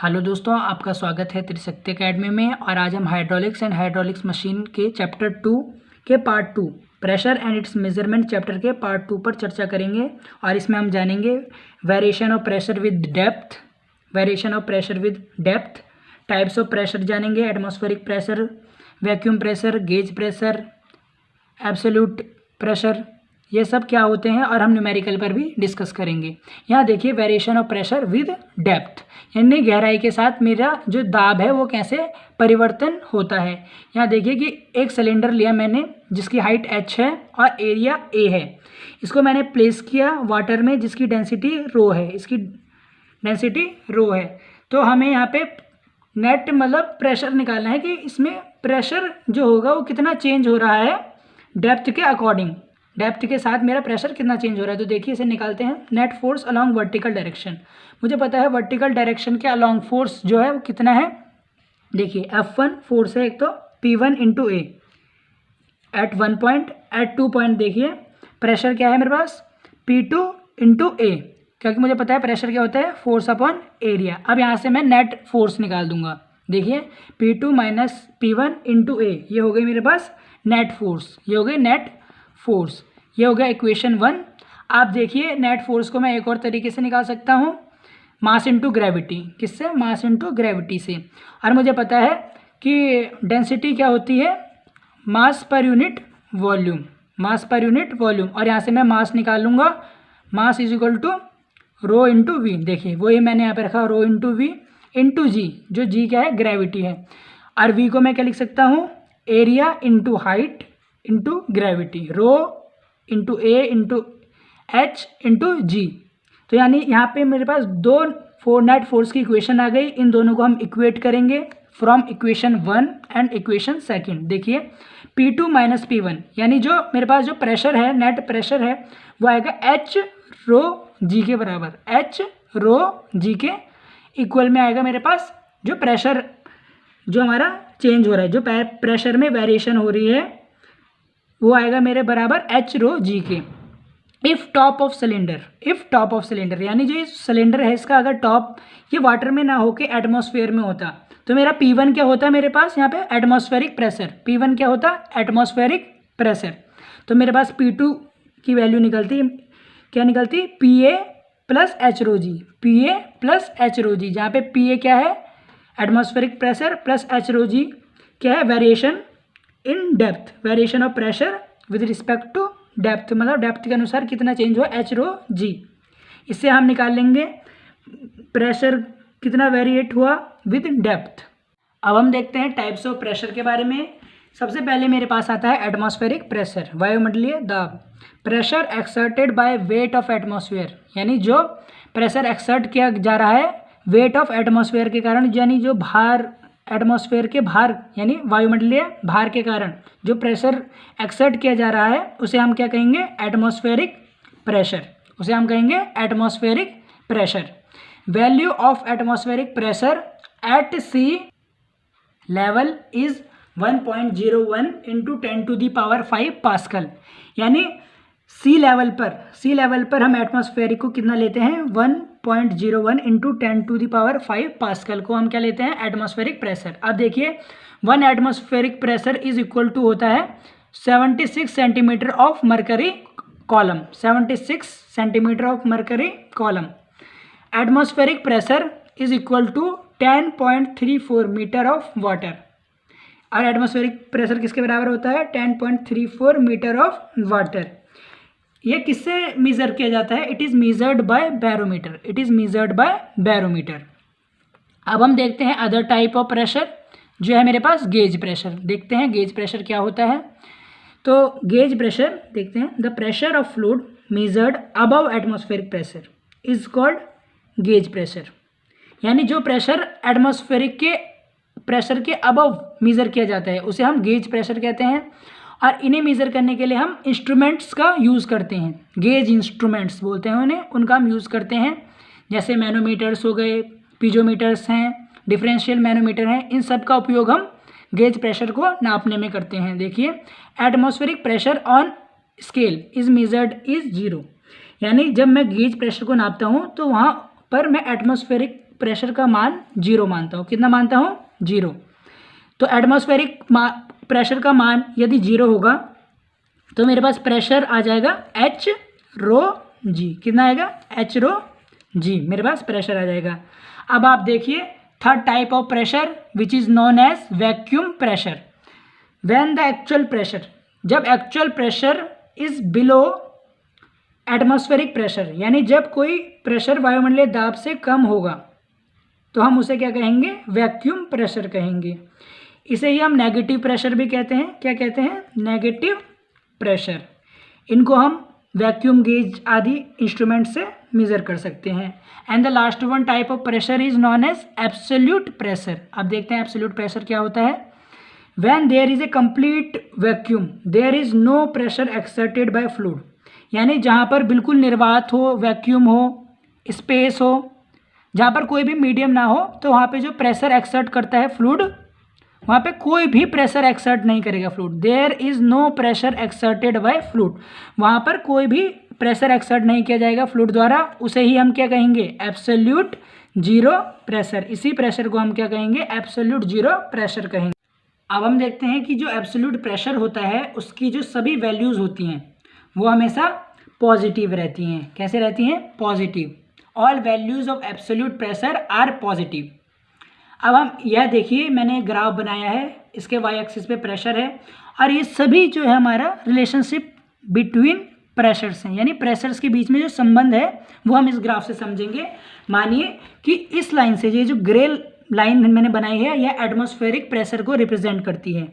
Hello दोस्तों, आपका स्वागत है त्रिशक्ति एकेडमी में। और आज हम हाइड्रोलिक्स एंड हाइड्रोलिक्स मशीन के चैप्टर 2 के part 2 pressure and its measurement chapter के पार्ट 2 पर चर्चा करेंगे। और इसमें हम जानेंगे variation of pressure with depth, types of pressure जानेंगे, atmospheric pressure, vacuum pressure, gauge pressure, absolute pressure, ये सब क्या होते हैं, और हम न्यूमेरिकल पर भी डिस्कस करेंगे। यहाँ देखिए variation of pressure with depth, यानी गहराई के साथ मेरा जो दाब है वो कैसे परिवर्तन होता है। यहाँ देखिए कि एक सिलेंडर लिया मैंने जिसकी हाइट h है और एरिया a है। इसको मैंने प्लेस किया वाटर में जिसकी डेंसिटी रो है, तो हमें यहाँ पे नेट मतलब प्रेशर निकालना है कि इसमें प्रेशर जो होगा वो कितना चेंज हो रहा है डेप्थ के अकॉर्डिंग, डेप्थ के साथ मेरा प्रेशर कितना चेंज हो रहा है। तो देखिए इसे निकालते हैं। Net force along vertical direction, मुझे पता है वर्टिकल डायरेक्शन के अलॉन्ग फोर्स जो है वो कितना है। देखिए F1 फोर्स है एक, तो P1 इंटू ए एट 1 पॉइंट, एट 2 पॉइंट देखिए प्रेशर क्या है मेरे पास P2 इंटू ए, क्योंकि मुझे पता है प्रेशर क्या होता है फोर्स अपॉन एरिया। अब यहाँ से मैं नेट फोर्स निकाल दूंगा। देखिए P2 माइनस P1 इंटू ए, ये हो गई मेरे पास नेट फोर्स, ये हो गई नेट फोर्स, ये हो गया इक्वेशन 1। आप देखिए नेट फोर्स को मैं एक और तरीके से निकाल सकता हूँ, मास इनटू ग्रेविटी। किससे? मास इनटू ग्रेविटी से। और मुझे पता है कि डेंसिटी क्या होती है, मास पर यूनिट वॉल्यूम, और यहाँ से मैं मास निकाल लूँगा। Mass is equal to rho into V. देखिए वही मैंने यहाँ पे रखा, rho into V into G, जो जी क्या है ग्रेविटी है। और वी को मैं क्या लिख सकता हूँ, area into height into gravity, rho into A into H into G. तो यानी यहाँ पे मेरे पास दो नेट फोर्स की इक्वेशन आ गई। इन दोनों को हम इक्वेट करेंगे फ्रॉम इक्वेशन 1 एंड इक्वेशन 2। देखिए P2 माइनस P1, यानी जो मेरे पास जो प्रेशर है, नेट प्रेशर है, वो आएगा H रो जी के बराबर, H रो जी के इक्वल में आएगा मेरे पास जो प्रेशर जो हमारा चेंज हो रहा है, जो प्रेशर में वेरिएशन हो रही है, वो आएगा मेरे बराबर H रो जी के। इफ़ टॉप ऑफ सिलेंडर, यानी जो ये सिलेंडर है इसका अगर टॉप ये वाटर में ना होके एटमॉस्फेयर में होता तो मेरा P1 क्या होता है मेरे पास यहाँ पे एटमॉस्फेरिक प्रेशर। P1 क्या होता एटमॉस्फेरिक प्रेशर। तो मेरे पास P2 की वैल्यू निकलती, क्या निकलती, PA plus H rho G, जहाँ पे PA क्या है atmospheric pressure plus H rho G क्या है variation in depth, variation of pressure with respect to depth, मतलब डेप्थ के अनुसार कितना चेंज हुआ एच रो जी। इससे हम निकाल लेंगे प्रेशर कितना वेरिएट हुआ विद डेप्थ। अब हम देखते हैं टाइप्स ऑफ प्रेशर के बारे में। सबसे पहले मेरे पास आता है एटमॉस्फेरिक प्रेशर, वायुमंडलीय दाब। Pressure exerted by weight of atmosphere, यानी जो प्रेशर एक्सर्ट किया जा रहा है वेट ऑफ एटमॉस्फेयर के कारण, यानी जो भार एटमॉस्फेयर के भार यानी वायुमंडलीय भार के कारण जो प्रेशर एक्सर्ट किया जा रहा है उसे हम क्या कहेंगे, atmospheric pressure. Value of atmospheric pressure at sea level is 1.01 into 10⁵ pascal, यानी सी लेवल पर हम एटमॉस्फेरिक को कितना लेते हैं 1.01 इंटू 10⁵ पास्कल को हम क्या लेते हैं एटमॉस्फेरिक प्रेशर। अब देखिए 1 atmospheric pressure is equal to होता है 76 centimetre of mercury column, 76 centimetre of mercury column. Atmospheric pressure is equal to 10.34 metre of water, और एटमॉस्फेरिक प्रेशर किसके बराबर होता है 10.34 मीटर ऑफ वाटर। ये किससे मेज़र किया जाता है, it is measured by barometer. अब हम देखते हैं अदर टाइप ऑफ प्रेशर जो है मेरे पास गेज प्रेशर। देखते हैं गेज प्रेशर क्या होता है। तो गेज प्रेशर देखते हैं, the pressure of fluid measured above atmospheric pressure is called gauge pressure, यानी जो प्रेशर एटमॉस्फेरिक के प्रेशर के अबव मेज़र किया जाता है उसे हम गेज प्रेशर कहते हैं। और इन्हें मेज़र करने के लिए हम इंस्ट्रूमेंट्स का यूज़ करते हैं, गेज इंस्ट्रूमेंट्स बोलते हैं उन्हें, उनका हम यूज़ करते हैं। जैसे मैनोमीटर्स हो गए, पीजोमीटर्स हैं, डिफरेंशियल मैनोमीटर हैं, इन सब का उपयोग हम गेज प्रेशर को नापने में करते हैं। देखिए atmospheric pressure on scale is measured is 0, यानी जब मैं गेज प्रेशर को नापता हूँ तो वहाँ पर मैं एटमॉस्फेरिक प्रेशर का मान 0 मानता हूँ। कितना मानता हूँ? 0। तो एटमॉस्फेरिक प्रेशर का मान यदि 0 होगा तो मेरे पास प्रेशर आ जाएगा एच रो जी। कितना आएगा? एच रो जी, मेरे पास प्रेशर आ जाएगा। अब आप देखिए third type of pressure which is known as vacuum pressure. When the actual pressure, जब actual pressure is below atmospheric pressure, यानी जब कोई प्रेशर वायुमंडलीय दाब से कम होगा तो हम उसे क्या कहेंगे? वैक्यूम प्रेशर कहेंगे। इसे ही हम नेगेटिव प्रेशर भी कहते हैं। क्या कहते हैं? Negative pressure. इनको हम वैक्यूम गेज आदि इंस्ट्रूमेंट से मेजर कर सकते हैं। And the last one type of pressure is known as absolute pressure. अब देखते हैं एब्सोल्यूट प्रेशर क्या होता है। When there is a complete vacuum there is no pressure exerted by fluid, यानी जहाँ पर बिल्कुल निर्वात हो, वैक्यूम हो, स्पेस हो, जहाँ पर कोई भी मीडियम ना हो, तो वहाँ पे जो प्रेशर एक्सर्ट करता है फ्लूइड, वहाँ पे कोई भी प्रेशर एक्सर्ट नहीं करेगा fluid. There is no pressure exerted by fluid, वहाँ पर कोई भी प्रेशर एक्सर्ट नहीं किया जाएगा फ्लूइड द्वारा। उसे ही हम क्या कहेंगे? Absolute zero pressure. इसी प्रेशर को हम क्या कहेंगे? एब्सोल्यूट जीरो प्रेशर कहेंगे। अब हम देखते हैं कि जो एब्सोल्यूट प्रेशर होता है उसकी जो सभी वैल्यूज़ होती हैं वो हमेशा पॉजिटिव रहती हैं। कैसे रहती हैं? Positive. All values of absolute pressure are positive. अब हम यह देखिए, मैंने ग्राफ बनाया है, इसके वाई एक्सिस पे प्रेशर है और ये सभी जो है हमारा रिलेशनशिप बिटवीन प्रेशर्स हैं, यानी प्रेशर्स के बीच में जो संबंध है वो हम इस ग्राफ से समझेंगे। मानिए कि इस लाइन से, ये जो ग्रे लाइन मैंने बनाई है, यह एटमॉस्फेरिक प्रेशर को रिप्रेजेंट करती है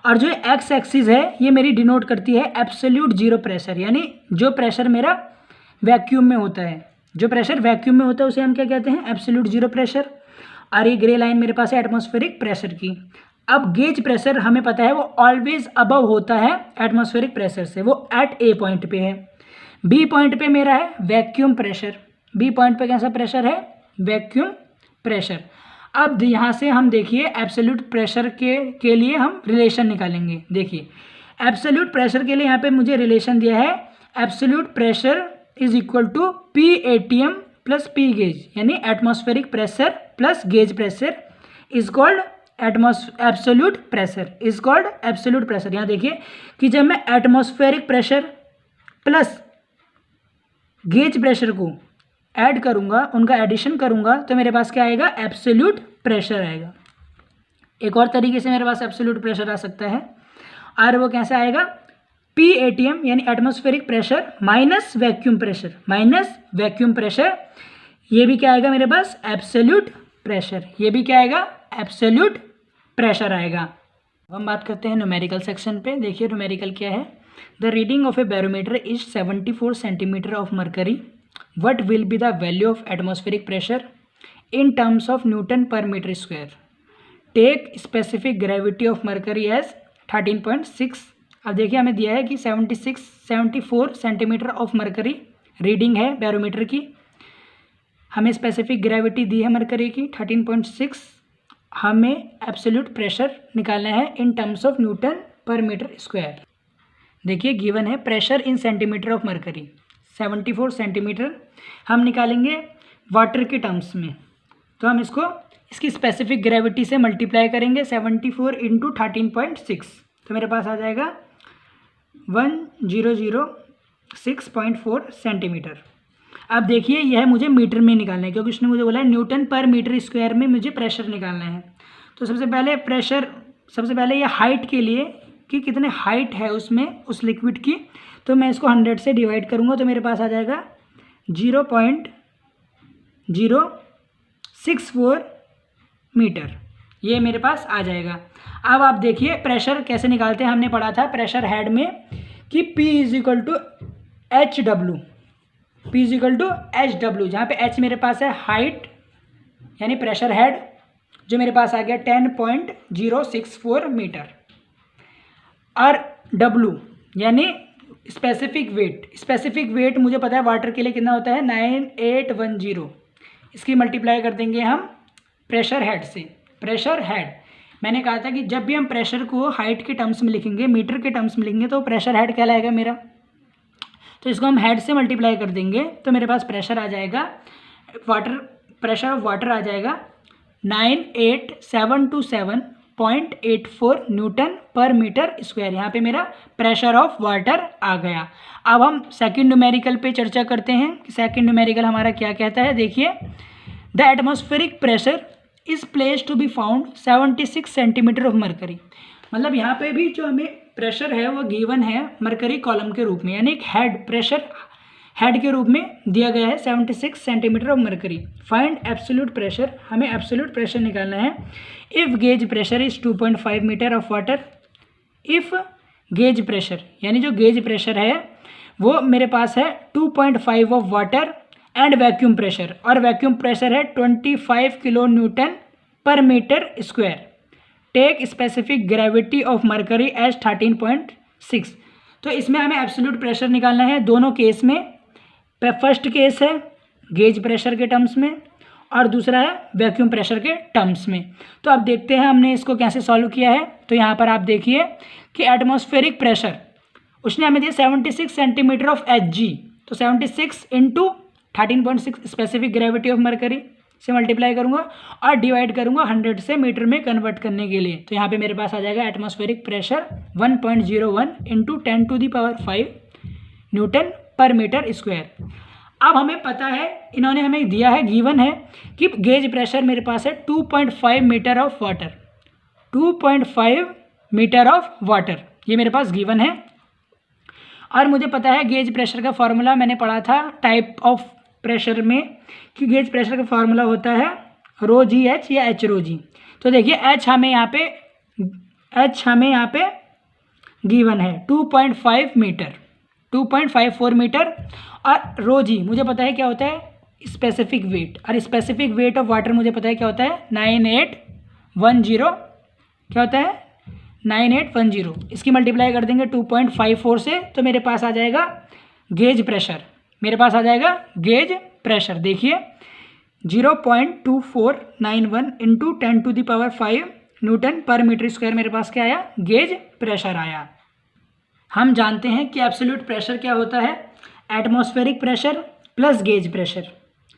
और जो एक्स एक्सिस है ये मेरी डिनोट करती है एब्सोल्यूट जीरो प्रेशर, यानी जो प्रेशर मेरा वैक्यूम में होता है। जो प्रेशर वैक्यूम में होता है उसे हम क्या कहते हैं? Absolute zero pressure. और ये ग्रे लाइन मेरे पास है एटमॉस्फेरिक प्रेशर की। अब गेज प्रेशर हमें पता है वो ऑलवेज अबव होता है एटमॉस्फेरिक प्रेशर से, वो एट ए पॉइंट पे है। बी पॉइंट पे मेरा है वैक्यूम प्रेशर। बी पॉइंट पे कैसा प्रेशर है? Vacuum pressure. अब यहाँ से हम देखिए एब्सोल्यूट प्रेशर के लिए हम रिलेशन निकालेंगे। देखिए एब्सोल्यूट प्रेशर के लिए यहाँ पे मुझे रिलेशन दिया है, absolute pressure is equal to P ATM plus P gauge, यानी atmospheric pressure plus gauge pressure is called absolute pressure, is called absolute pressure. यहाँ देखिए कि जब मैं atmospheric pressure plus gauge pressure को ऐड करूँगा, उनका एडिशन करूँगा, तो मेरे पास क्या आएगा? एब्सोल्यूट प्रेशर आएगा। एक और तरीके से मेरे पास एब्सोल्यूट प्रेशर आ सकता है और वो कैसा आएगा? पी एटीएम यानी atmospheric pressure minus vacuum pressure, minus vacuum pressure, ये भी क्या आएगा मेरे पास? Absolute pressure. ये भी क्या आएगा? एब्सोल्यूट प्रेशर आएगा। हम बात करते हैं न्यूमेरिकल सेक्शन पे। देखिए न्यूमेरिकल क्या है। The reading of A barometer is 74 centimetre of mercury. What will be the value of atmospheric pressure in terms of Newton per meter square? Take specific gravity of mercury as 13.6। अब देखिए हमें दिया है कि 74 centimetre of mercury reading है barometer की। हमें specific gravity दी है मरकरी की 13.6। हमें एब्सोल्यूट प्रेशर निकालना है in terms of Newton per metre square. देखिए गिवन है pressure in centimetre of mercury 74 centimetre, हम निकालेंगे वाटर के टर्म्स में, तो हम इसकी स्पेसिफिक ग्रेविटी से मल्टीप्लाई करेंगे 74 इंटू 13.6, तो मेरे पास आ जाएगा 1006.4 सेंटीमीटर। अब देखिए यह मुझे मीटर में निकालना है क्योंकि उसने मुझे बोला है न्यूटन पर मीटर स्क्वायर में मुझे प्रेशर निकालना है। तो सबसे पहले यह हाइट के लिए कि कितने हाइट है उसमें उस लिक्विड की, तो मैं इसको 100 से डिवाइड करूँगा तो मेरे पास आ जाएगा 0.064 मीटर, ये मेरे पास आ जाएगा। अब आप देखिए प्रेशर कैसे निकालते हैं। हमने पढ़ा था प्रेशर हेड में कि P is equal to H W, P is equal to H W, जहाँ पे H मेरे पास है हाइट यानी प्रेशर हेड, जो मेरे पास आ गया 10.064 मीटर, और W यानी स्पेसिफिक वेट मुझे पता है वाटर के लिए कितना होता है 9810। इसकी मल्टीप्लाई कर देंगे हम प्रेशर हेड से। प्रेशर हेड मैंने कहा था कि जब भी हम प्रेशर को हाइट के टर्म्स में लिखेंगे, मीटर के टर्म्स में लिखेंगे, तो प्रेशर हेड कहलाएगा मेरा। तो इसको हम हेड से मल्टीप्लाई कर देंगे तो मेरे पास प्रेशर आ जाएगा वाटर प्रेशर ऑफ वाटर आ जाएगा 98727.84 न्यूटन पर मीटर स्क्वायर। यहाँ पे मेरा प्रेशर ऑफ वाटर आ गया। अब हम सेकंड न्यूमेरिकल पे चर्चा करते हैं कि सेकंड न्यूमेरिकल हमारा क्या कहता है। देखिए, the atmospheric pressure is place to be found 76 centimetre of mercury. मतलब यहाँ पे भी जो हमें प्रेशर है वो गिवन है मरकरी कॉलम के रूप में, यानी एक हेड प्रेशर हेड के रूप में दिया गया है 76 centimetre of mercury. Find absolute pressure, हमें एब्सोल्यूट प्रेशर निकालना है। If gauge pressure is 2.5 metre of water, if gauge pressure यानी जो गेज प्रेशर है वो मेरे पास है 2.5 of water and vacuum pressure, और वैक्यूम प्रेशर है 25 kilo newton per metre square. Take specific gravity of mercury as 13.6। तो इसमें हमें एब्सोल्यूट प्रेशर निकालना है दोनों केस में। फर्स्ट केस है गेज प्रेशर के टर्म्स में और दूसरा है वैक्यूम प्रेशर के टर्म्स में। तो अब देखते हैं हमने इसको कैसे सॉल्व किया है। तो यहाँ पर आप देखिए कि एटमॉस्फेरिक प्रेशर उसने हमें दिया 76 सेंटीमीटर ऑफ Hg, तो 76 into 13.6 specific gravity of mercury से मल्टीप्लाई करूँगा और डिवाइड करूँगा 100 से मीटर में कन्वर्ट करने के लिए। तो यहाँ पे मेरे पास आ जाएगा atmospheric pressure 1.01 into 10⁵ Newton per metre square. अब हमें पता है, इन्होंने हमें दिया है, गिवन है कि गेज प्रेशर मेरे पास है 2.5 metre of water, 2.5 metre of water, ये मेरे पास गिवन है। और मुझे पता है गेज प्रेशर का फॉर्मूला मैंने पढ़ा था टाइप ऑफ प्रेशर में कि गेज प्रेशर का फॉर्मूला होता है ρgh या h⁻g। तो देखिए h हमें यहाँ पे गिवन है 2.5 मीटर, 2.54 मीटर, और ρg मुझे पता है क्या होता है स्पेसिफिक वेट, और स्पेसिफिक वेट ऑफ वाटर मुझे पता है क्या होता है 9810, क्या होता है 9810। इसकी मल्टीप्लाई कर देंगे 2.54 से, तो मेरे पास आ जाएगा गेज प्रेशर, मेरे पास आ जाएगा गेज प्रेशर। देखिए 0.2491 into 10⁵ Newton per metre square मेरे पास क्या आया, गेज प्रेशर आया। हम जानते हैं कि एब्सोल्यूट प्रेशर क्या होता है, atmospheric pressure plus gauge pressure.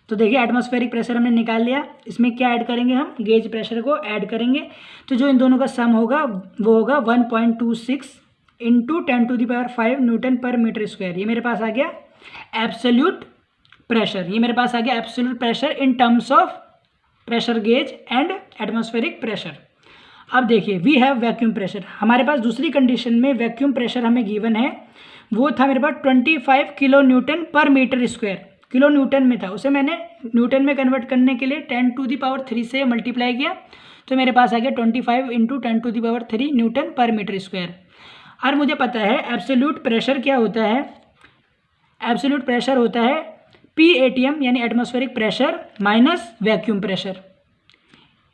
तो देखिए एटमॉस्फेरिक प्रेशर हमने निकाल लिया, इसमें क्या ऐड करेंगे हम, गेज प्रेशर को ऐड करेंगे। तो जो इन दोनों का सम होगा वो होगा 1.26 into 10⁵ Newton per metre square. ये मेरे पास आ गया एब्सोल्यूट प्रेशर, ये मेरे पास आ गया absolute pressure in terms of pressure gauge and atmospheric pressure. अब देखिए वी हैव वैक्यूम प्रेशर, हमारे पास दूसरी कंडीशन में वैक्यूम प्रेशर हमें गिवन है, वो था मेरे पास 25 kilo newton per metre square, kilo Newton में था, उसे मैंने न्यूटन में कन्वर्ट करने के लिए 10⁻³ से मल्टीप्लाई किया, तो मेरे पास आ गया 25 into 10⁻³ Newton per metre square. और मुझे पता है एब्सोल्यूट प्रेशर क्या होता है, एब्सोल्यूट प्रेशर होता है PATM यानी atmospheric pressure minus vacuum pressure.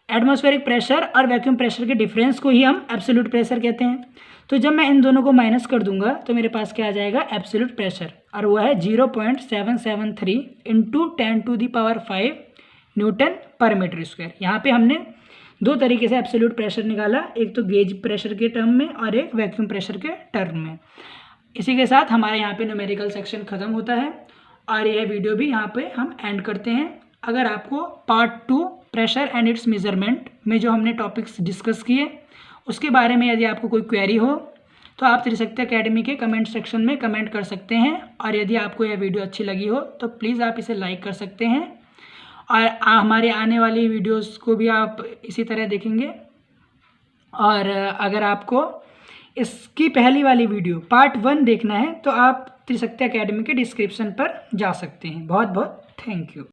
Atmospheric pressure और वैक्यूम प्रेशर के डिफरेंस को ही हम एब्सोल्यूट प्रेशर कहते हैं। तो जब मैं इन दोनों को माइनस कर दूंगा तो मेरे पास क्या आ जाएगा एब्सोल्यूट प्रेशर, और वो है 0.773 into 10⁵ Newton per metre square. यहाँ पे हमने दो तरीके से एब्सोल्यूट प्रेशर निकाला, एक तो गेज प्रेशर के टर्म में और एक वैक्यूम प्रेशर के टर्म में। इसी के साथ हमारे यहाँ पे न्यूमेरिकल सेक्शन ख़त्म होता है और यह वीडियो भी यहाँ पे हम एंड करते हैं। अगर आपको part 2 pressure and its measurement में जो हमने टॉपिक्स डिस्कस किए उसके बारे में यदि आपको कोई क्वेरी हो तो आप त्रिशक्ति एकेडमी के कमेंट सेक्शन में कमेंट कर सकते हैं, और यदि आपको यह वीडियो अच्छी लगी हो तो प्लीज़ आप इसे लाइक कर सकते हैं, और हमारे आने वाली वीडियोस को भी आप इसी तरह देखेंगे। और अगर आपको इसकी पहली वाली वीडियो पार्ट 1 देखना है तो आप त्रिशक्ति एकेडमी के डिस्क्रिप्शन पर जा सकते हैं। बहुत बहुत थैंक यू।